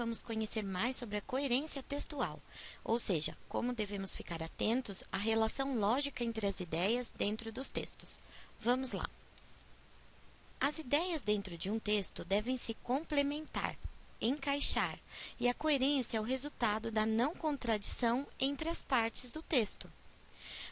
vamos conhecer mais sobre a coerência textual, ou seja, como devemos ficar atentos à relação lógica entre as ideias dentro dos textos. Vamos lá! As ideias dentro de um texto devem se complementar, encaixar, e a coerência é o resultado da não contradição entre as partes do texto.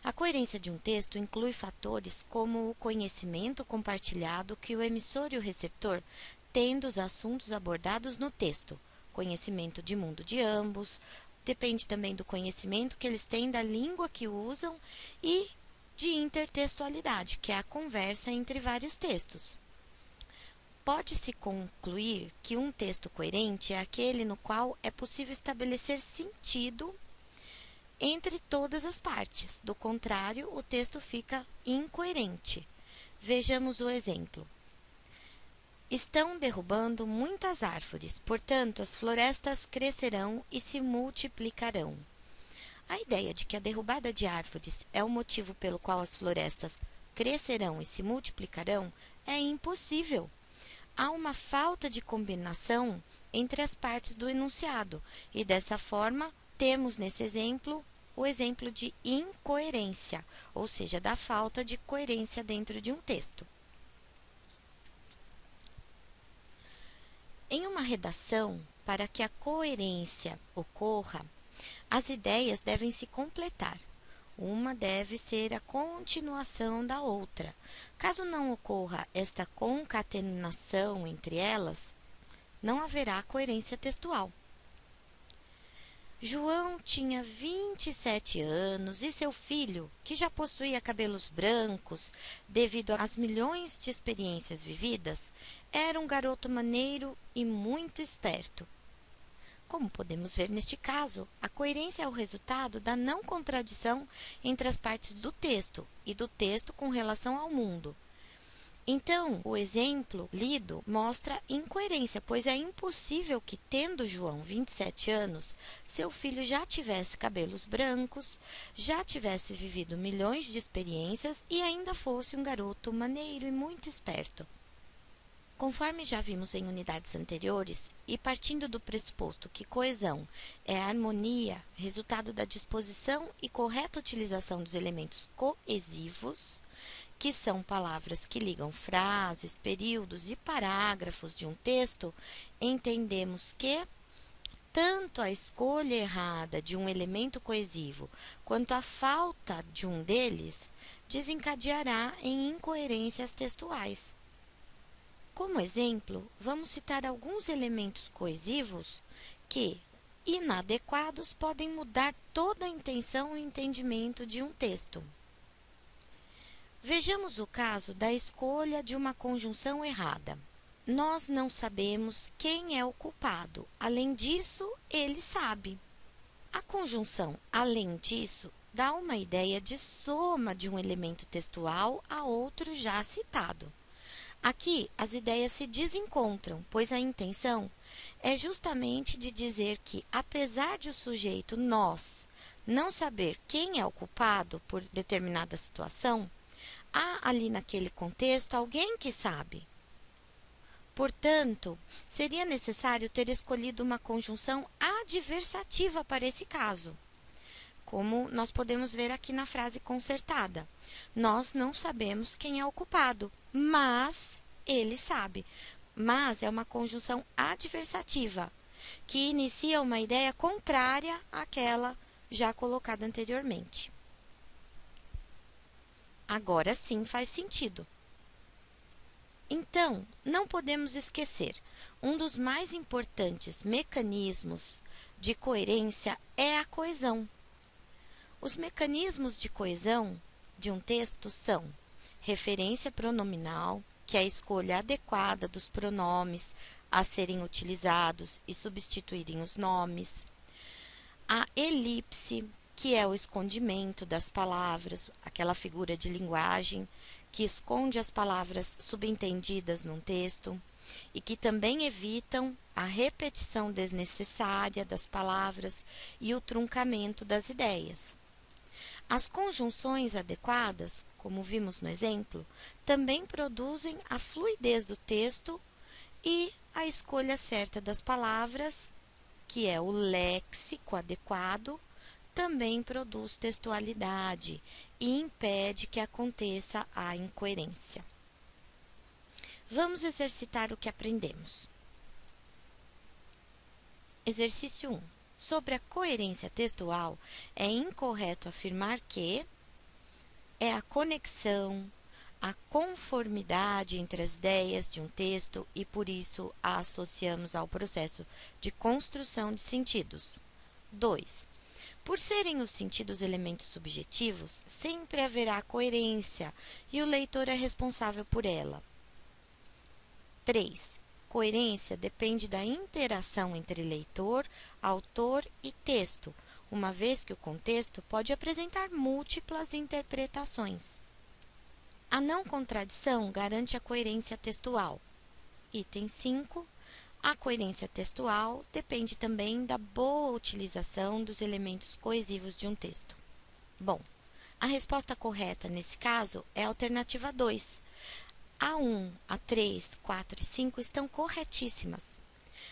A coerência de um texto inclui fatores como o conhecimento compartilhado que o emissor e o receptor têm dos assuntos abordados no texto, conhecimento de mundo de ambos, depende também do conhecimento que eles têm da língua que usam e de intertextualidade, que é a conversa entre vários textos. Pode-se concluir que um texto coerente é aquele no qual é possível estabelecer sentido entre todas as partes. Do contrário, o texto fica incoerente. Vejamos o exemplo. Estão derrubando muitas árvores, portanto, as florestas crescerão e se multiplicarão. A ideia de que a derrubada de árvores é o motivo pelo qual as florestas crescerão e se multiplicarão é impossível. Há uma falta de combinação entre as partes do enunciado e, dessa forma, temos nesse exemplo o exemplo de incoerência, ou seja, da falta de coerência dentro de um texto. Em uma redação, para que a coerência ocorra, as ideias devem se completar. Uma deve ser a continuação da outra. Caso não ocorra esta concatenação entre elas, não haverá coerência textual. João tinha 27 anos e seu filho, que já possuía cabelos brancos devido às milhões de experiências vividas, era um garoto maneiro e muito esperto. Como podemos ver neste caso, a coerência é o resultado da não contradição entre as partes do texto e do texto com relação ao mundo. Então, o exemplo lido mostra incoerência, pois é impossível que, tendo João 27 anos, seu filho já tivesse cabelos brancos, já tivesse vivido milhões de experiências e ainda fosse um garoto maneiro e muito esperto. Conforme já vimos em unidades anteriores, e partindo do pressuposto que coesão é a harmonia, resultado da disposição e correta utilização dos elementos coesivos, que são palavras que ligam frases, períodos e parágrafos de um texto, entendemos que tanto a escolha errada de um elemento coesivo quanto a falta de um deles desencadeará em incoerências textuais. Como exemplo, vamos citar alguns elementos coesivos que, inadequados, podem mudar toda a intenção e entendimento de um texto. Vejamos o caso da escolha de uma conjunção errada. Nós não sabemos quem é o culpado. Além disso, ele sabe. A conjunção além disso dá uma ideia de soma de um elemento textual a outro já citado. Aqui, as ideias se desencontram, pois a intenção é justamente de dizer que, apesar de o sujeito nós não saber quem é o culpado por determinada situação, há ali naquele contexto alguém que sabe. Portanto, seria necessário ter escolhido uma conjunção adversativa para esse caso, como nós podemos ver aqui na frase concertada. Nós não sabemos quem é o culpado, mas ele sabe. Mas é uma conjunção adversativa, que inicia uma ideia contrária àquela já colocada anteriormente. Agora sim faz sentido. Então, não podemos esquecer, um dos mais importantes mecanismos de coerência é a coesão. Os mecanismos de coesão de um texto são referência pronominal, que é a escolha adequada dos pronomes a serem utilizados e substituírem os nomes, a elipse, que é o escondimento das palavras, aquela figura de linguagem que esconde as palavras subentendidas num texto e que também evitam a repetição desnecessária das palavras e o truncamento das ideias. As conjunções adequadas, como vimos no exemplo, também produzem a fluidez do texto e a escolha certa das palavras que é o léxico adequado, também produz textualidade e impede que aconteça a incoerência. Vamos exercitar o que aprendemos. Exercício 1. Sobre a coerência textual, é incorreto afirmar que é a conexão, a conformidade entre as ideias de um texto e, por isso, a associamos ao processo de construção de sentidos. 2. Por serem os sentidos elementos subjetivos, sempre haverá coerência e o leitor é responsável por ela. 3. Coerência depende da interação entre leitor, autor e texto, uma vez que o contexto pode apresentar múltiplas interpretações. A não contradição garante a coerência textual. Item 5. A coerência textual depende também da boa utilização dos elementos coesivos de um texto. Bom, a resposta correta nesse caso é a alternativa 2. A 1, a 3, 4 e 5 estão corretíssimas.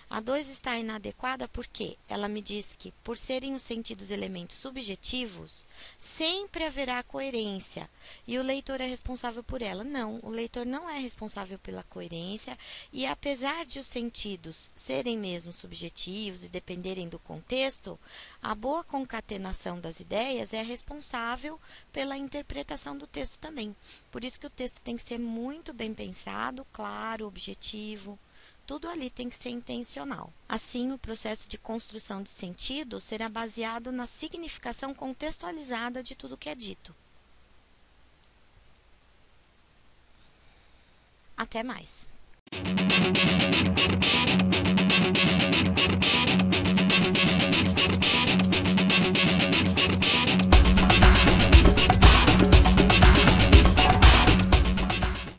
A 2 está inadequada porque ela me diz que, por serem os sentidos elementos subjetivos, sempre haverá coerência e o leitor é responsável por ela. Não, o leitor não é responsável pela coerência e, apesar de os sentidos serem mesmo subjetivos e dependerem do contexto, a boa concatenação das ideias é responsável pela interpretação do texto também. Por isso que o texto tem que ser muito bem pensado, claro, objetivo. Tudo ali tem que ser intencional. Assim, o processo de construção de sentido será baseado na significação contextualizada de tudo que é dito. Até mais!